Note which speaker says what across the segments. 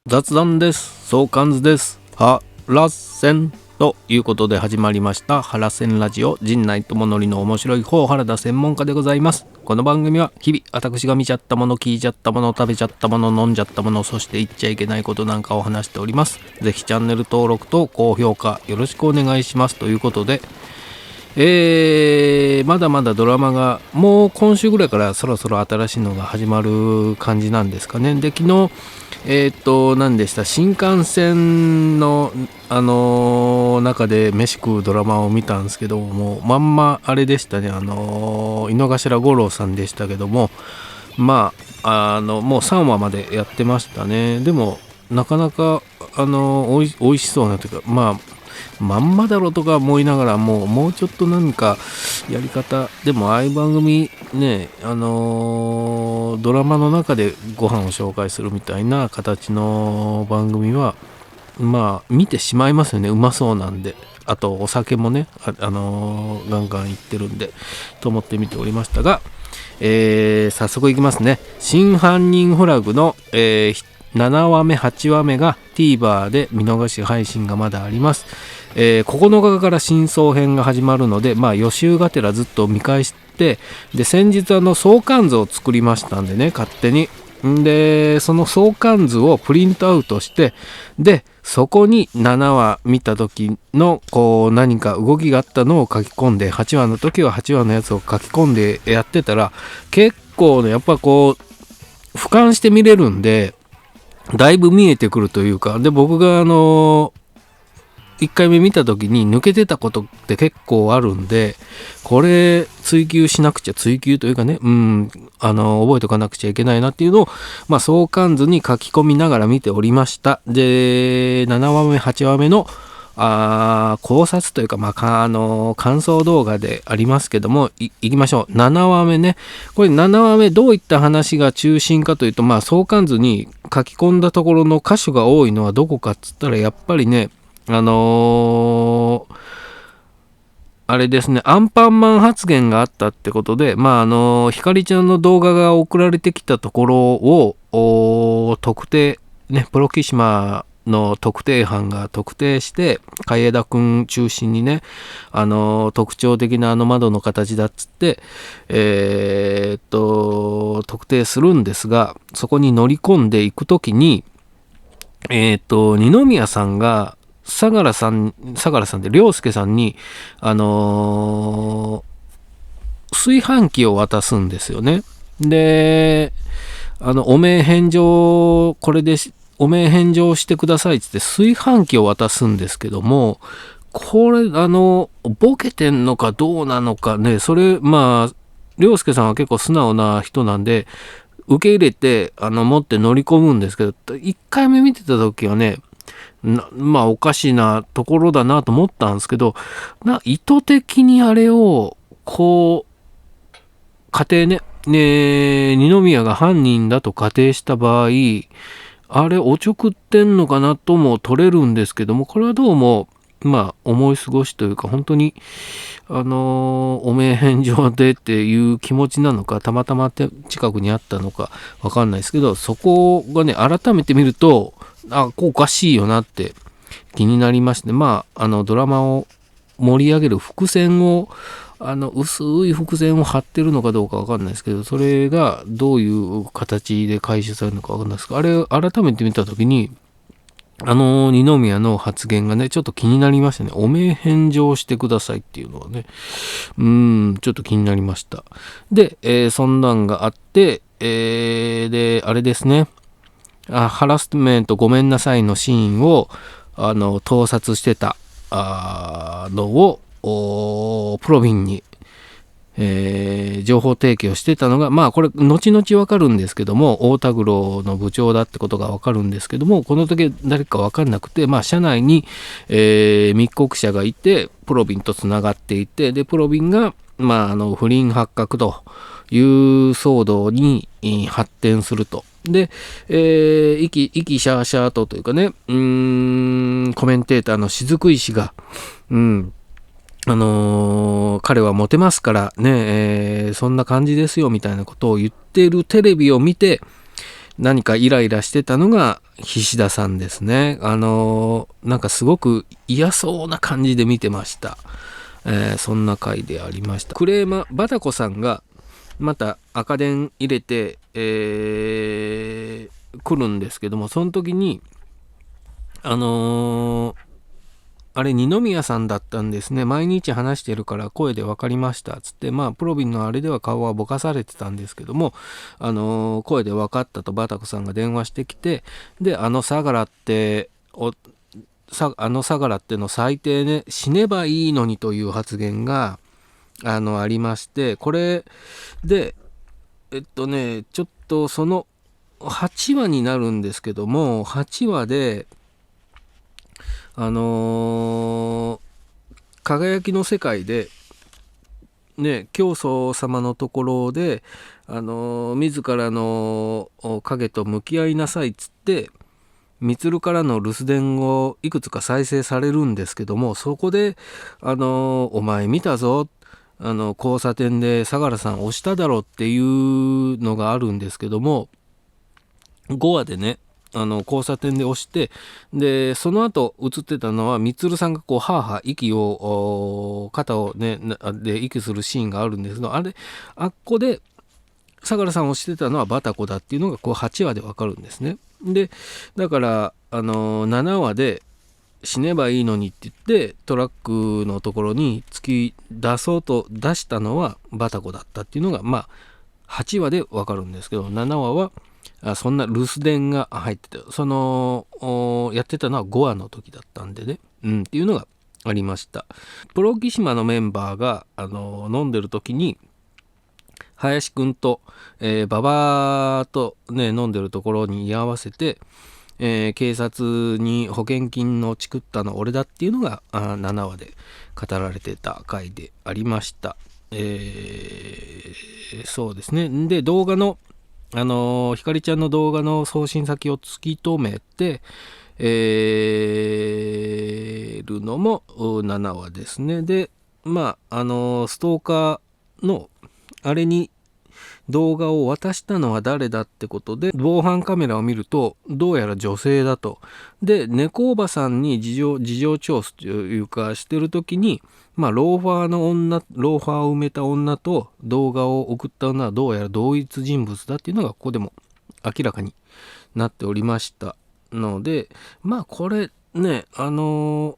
Speaker 1: 雑談です。相関図です。ハラセンということで始まりましたハラセンラジオ、陣内智則の面白い方原田専門家でございます。この番組は日々私が見ちゃったもの、聞いちゃったもの、食べちゃったもの、飲んじゃったもの、そして言っちゃいけないことなんかを話しております。ぜひチャンネル登録と高評価よろしくお願いしますということで、まだまだドラマがもう今週ぐらいからそろそろ新しいのが始まる感じなんですかね。で、昨日何でした、新幹線の中で飯食うドラマを見たんですけども、まんまあれでしたね。井の頭五郎さんでしたけども、まあもう3話までやってましたね。でもなかなかおいしそうなというか、まんまだろとか思いながらもうちょっと何かやり方でも、ああいう番組ね、ドラマの中でご飯を紹介するみたいな形の番組は見てしまいますよね。うまそうなんで。あとお酒もね、ガンガンいってるんでと思って見ておりましたが、早速いきますね。真犯人フラグの、7話目8話目が TVer で見逃し配信がまだあります。9日から真相編が始まるので、予習がてらずっと見返して、で先日相関図を作りましたんでね、勝手に。でその相関図をプリントアウトして、でそこに7話見た時のこう何か動きがあったのを書き込んで、8話の時は8話のやつを書き込んでやってたら、結構ねやっぱこう俯瞰して見れるんで、だいぶ見えてくるというか、で僕が1回目見た時に抜けてたことって結構あるんで、これ追求しなくちゃ、追求というかね、覚えておかなくちゃいけないなっていうのを、相関図に書き込みながら見ておりました。で7話目8話目の考察というか、感想動画でありますけども、いきましょう。7話目ね。これ7話目どういった話が中心かというと、相関図に書き込んだところの箇所が多いのはどこかっつったら、やっぱりね、あれですね、アンパンマン発言があったってことで、ひかりちゃんの動画が送られてきたところを特定ね、プロキシマの特定班が特定して、海江田くん中心にね、特徴的な窓の形だっつって、特定するんですが、そこに乗り込んでいくときに、二宮さんが相良さんで涼介さんに炊飯器を渡すんですよね。でお名返上、これでお名返上してくださいって炊飯器を渡すんですけども、これボケてんのかどうなのかね、それ涼介さんは結構素直な人なんで受け入れて持って乗り込むんですけど、1回目見てた時はね、おかしいなところだなと思ったんですけど、意図的にあれをこう仮定ね、二宮が犯人だと仮定した場合、あれおちょくってんのかなとも取れるんですけども、これはどうも思い過ごしというか、本当にお名返上でっていう気持ちなのか、たまたま近くにあったのかわかんないですけど、そこがね改めて見ると、こうおかしいよなって気になりまして、ドラマを盛り上げる伏線を薄い伏線を張ってるのかどうかわかんないですけど、それがどういう形で回収されるのかわかんないですが、あれ改めて見た時に二宮の発言がねちょっと気になりましたね。お名返上してくださいっていうのはね、ちょっと気になりました。で、そんなんがあって、であれですね、ハラスメントごめんなさいのシーンを盗撮してたのをプロビンに、情報提供してたのが、これ後々わかるんですけども、太田黒の部長だってことがわかるんですけども、この時誰かわかんなくて、社内に、密告者がいてプロビンとつながっていて、でプロビンが、不倫発覚という騒動に発展すると。で、シャーシャーというかね、コメンテーターの雫石が、彼はモテますからね、そんな感じですよみたいなことを言っているテレビを見て何かイライラしてたのが菱田さんですね。なんかすごく嫌そうな感じで見てました。そんな回でありました。クレーマーバタコさんがまた赤電入れて、来るんですけども、その時にあれ二宮さんだったんですね。毎日話してるから声で分かりましたつって、プロビンのあれでは顔はぼかされてたんですけども、声で分かったとバタコさんが電話してきて、で相良って相良っての最低ね、死ねばいいのにという発言がありまして、これでちょっとその8話になるんですけども、8話で輝きの世界でね、教祖様のところで自らの影と向き合いなさいっつって充からの留守電をいくつか再生されるんですけども、そこでお前見たぞ、交差点で相良さん押しただろっていうのがあるんですけども、5話でね交差点で押して、でその後映ってたのは充さんがこうはあはあ息を肩をねで息するシーンがあるんですけど、あっこで相良さんをしてたのはバタコだっていうのがこう8話でわかるんですね。でだから7話で死ねばいいのにって言ってトラックのところに突き出そうと出したのはバタコだったっていうのが8話でわかるんですけど、7話はそんな留守電が入ってて、やってたのは5話の時だったんでね、っていうのがありました。プロキシマのメンバーが飲んでる時に林くんと、馬場とね飲んでるところに居合わせて、警察に保険金のチクったの俺だっていうのが7話で語られてた回でありました。そうですね。で動画のひかりちゃんの動画の送信先を突き止めて、るのも7話ですね。でストーカーのあれに動画を渡したのは誰だってことで防犯カメラを見るとどうやら女性だと。で猫おばさんに事情聴取というかしてる時にローファーを埋めた女と動画を送った女はどうやら同一人物だっていうのがここでも明らかになっておりましたので、これねどう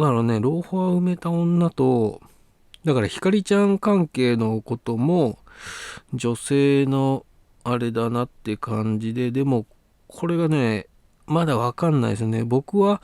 Speaker 1: だろうね、ローファーを埋めた女とだからひかりちゃん関係のことも女性のあれだなって感じで、でもこれがねまだわかんないですね。僕は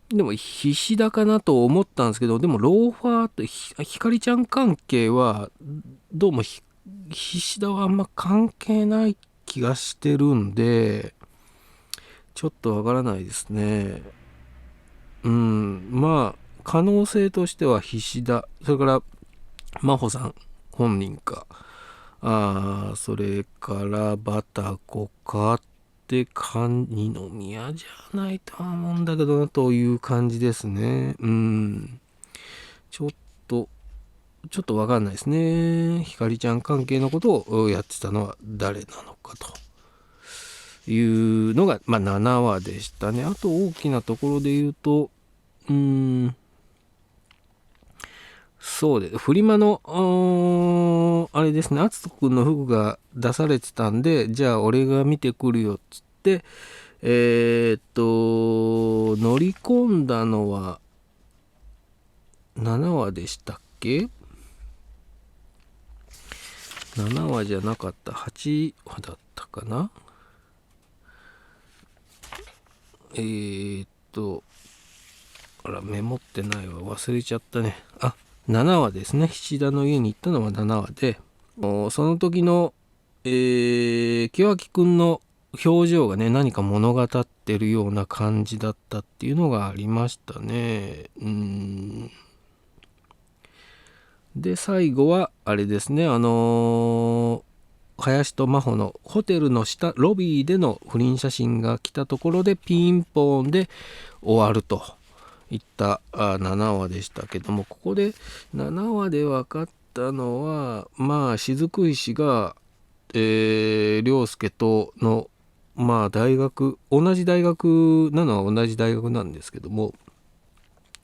Speaker 1: でも菱田かなと思ったんですけど、でもローファーとひかりちゃん関係はどうも菱田はあんま関係ない気がしてるんでちょっとわからないですね。可能性としては菱田、それから真帆さん本人か、それからバタコかって二宮じゃないと思うんだけどなという感じですね。ちょっとわかんないですね。ひかりちゃん関係のことをやってたのは誰なのかというのが、7話でしたね。あと大きなところで言うとそうでフリマのあれですね、篤人くんの服が出されてたんで、じゃあ俺が見てくるよっつって乗り込んだのは7話でしたっけ？7話じゃなかった、8話だったかな。あらメモってないわ、忘れちゃったね。7話ですね。菱田の家に行ったのは7話で、その時の清明くんの表情がね何か物語ってるような感じだったっていうのがありましたね。で最後はあれですね、林と真帆のホテルの下ロビーでの不倫写真が来たところでピンポンで終わるといった7話でしたけども、ここで7話で分かったのは、まあ雫石が凌介とのまあ大学、同じ大学なのは同じ大学なんですけども、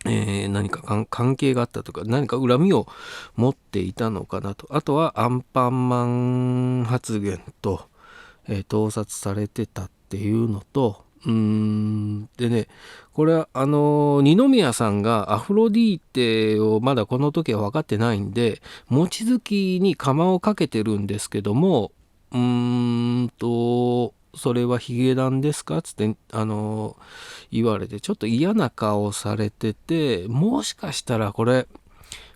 Speaker 1: 何か関係があったとか、何か恨みを持っていたのかなと。あとはアンパンマン発言と、盗撮されてたっていうのと、でね、これは二宮さんがアフロディーテをまだこの時は分かってないんで、望月に釜をかけてるんですけども、それはヒゲダンですかつって言われて、ちょっと嫌な顔されてて、もしかしたらこれ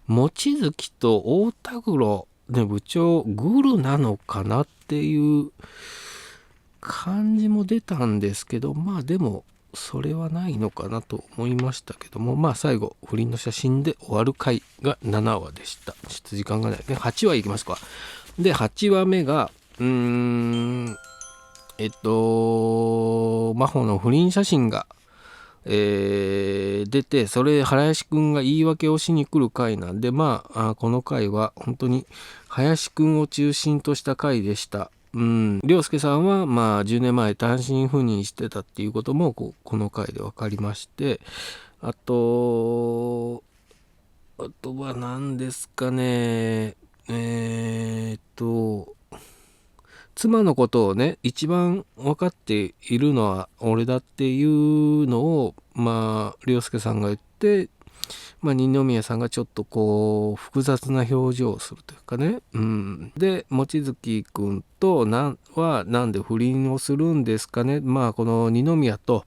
Speaker 1: 望月と大田黒ね部長グルなのかなっていう感じも出たんですけど、まあでもそれはないのかなと思いましたけども、まあ最後不倫の写真で終わる回が7話でした。ちょっと時間がないね。8話いきますか。で8話目が真帆の不倫写真が、出て、それ林くんが言い訳をしに来る回なんで、まあこの回は本当に林くんを中心とした回でした。凌介さんはまあ10年前単身赴任してたっていうこともこの回で分かりまして、あとは何ですかね、妻のことをね一番分かっているのは俺だっていうのをまあ凌介さんが言って、まあ、二宮さんがちょっとこう複雑な表情をするというかね、で望月くんとなんで不倫をするんですかね。まあこの二宮と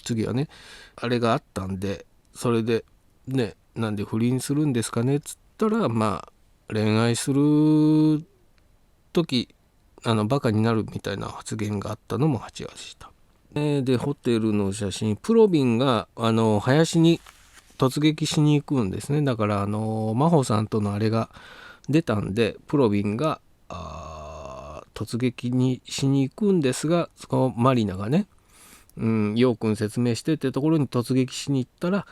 Speaker 1: 次はねあれがあったんで、それでねなんで不倫するんですかねっつったら、まあ恋愛する時バカになるみたいな発言があったのも8話でした。でホテルの写真、プロビンが林に突撃しに行くんですね。だから真帆さんとのあれが出たんで、プロビンが突撃にしに行くんですが、そのマリナがね、ようくん説明してってところに突撃しに行ったら、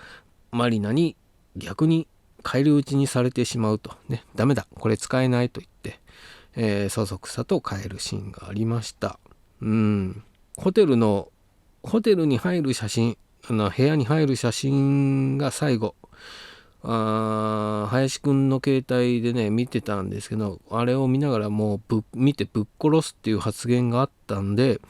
Speaker 1: マリナに逆に返り討ちにされてしまうとね。ダメだこれ使えないと言って、そそくさと帰るシーンがありました。ホテルに入る写真、部屋に入る写真が最後林くんの携帯でね見てたんですけど、あれを見ながらもう見てぶっ殺すっていう発言があったんで、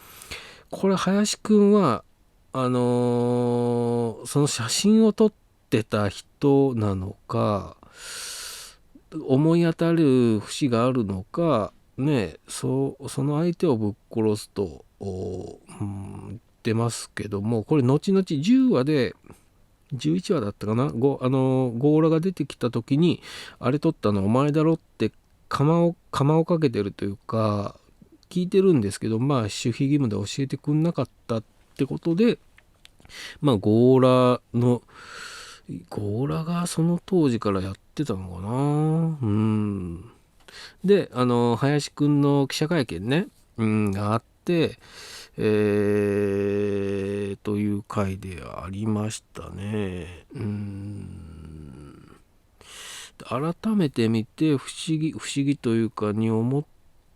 Speaker 1: これ林くんはその写真を撮ってた人なのか、思い当たる節があるのかね、その相手をぶっ殺すと出ますけども、これ後々10話で11話だったかな、ゴーラが出てきた時にあれ撮ったのお前だろって釜をかけてるというか聞いてるんですけど、まあ守秘義務で教えてくんなかったってことで、まあゴーラがその当時からやってたのかな。で林くんの記者会見ね、があって、という回でありましたね。改めて見て不思議というかに思っ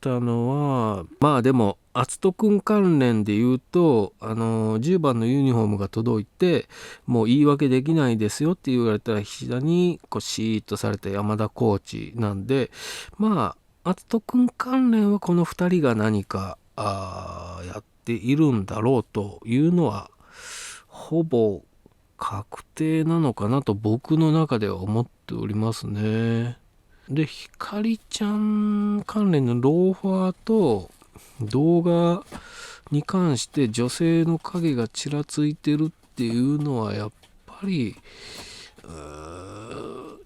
Speaker 1: たのは、まあでも篤人くん関連で言うと10番のユニフォームが届いてもう言い訳できないですよって言われたら菱田にこうシーッとされた山田コーチなんで、まあ篤人くん関連はこの2人が何かやっているんだろうというのはほぼ確定なのかなと僕の中では思っておりますね。でひかりちゃん関連のローファーと動画に関して女性の影がちらついてるっていうのはやっぱり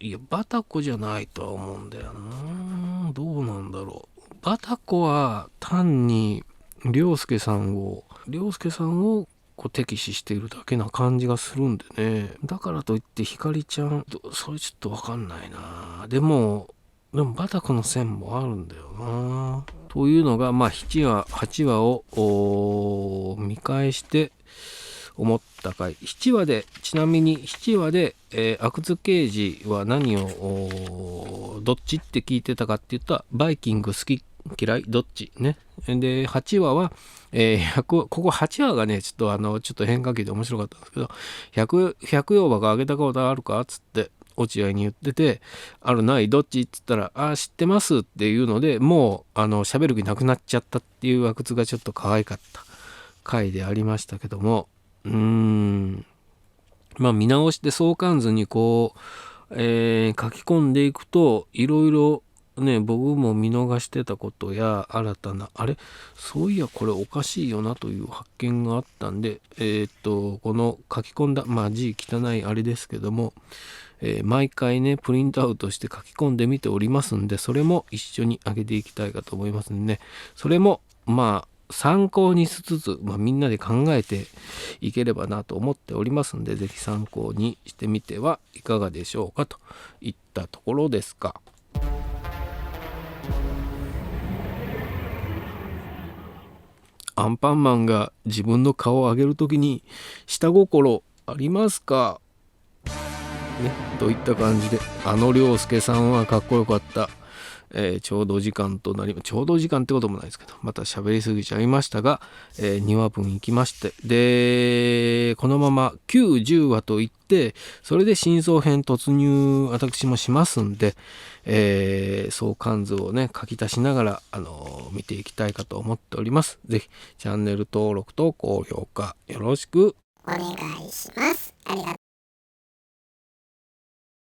Speaker 1: いやバタコじゃないとは思うんだよな。どうなんだろう。バタコは単に凌介さんをこう敵視しているだけな感じがするんでね。だからといってひかりちゃんそれちょっとわかんないな。でもバタコの線もあるんだよな。というのがまあ7話8話を見返して思った回。7話で、ちなみに7話で、阿久津刑事は何をどっちって聞いてたかって言ったら、バイキング好き嫌いどっちね。で8話は、ここ8話がねちょっと変化球で面白かったんですけど、百葉箱あげたことあるかっつって落合に言ってて、あるないどっちっつったら、知ってますっていうので、もう喋る気なくなっちゃったっていう阿久津がちょっと可愛かった回でありましたけども、見直して相関図にこう、書き込んでいくと、いろいろね、僕も見逃してたことや新たなそういやこれおかしいよなという発見があったんで、この書き込んだ字汚いあれですけども、毎回ねプリントアウトして書き込んでみておりますんで、それも一緒に上げていきたいかと思いますんでね、それも参考にしつつ、みんなで考えていければなと思っておりますんで、ぜひ参考にしてみてはいかがでしょうかといったところですか。アンパンマンが自分の顔を上げるときに下心ありますかね、といった感じで、涼介さんはかっこよかった。ちょうど時間となり、ちょうど時間ってこともないですけど、また喋りすぎちゃいましたが、2話分いきまして、でこのまま9、10話といって、それで真相編突入私もしますんで、相関図をね書き足しながら、見ていきたいかと思っております。ぜひチャンネル登録と高評価よろしく
Speaker 2: お願いします。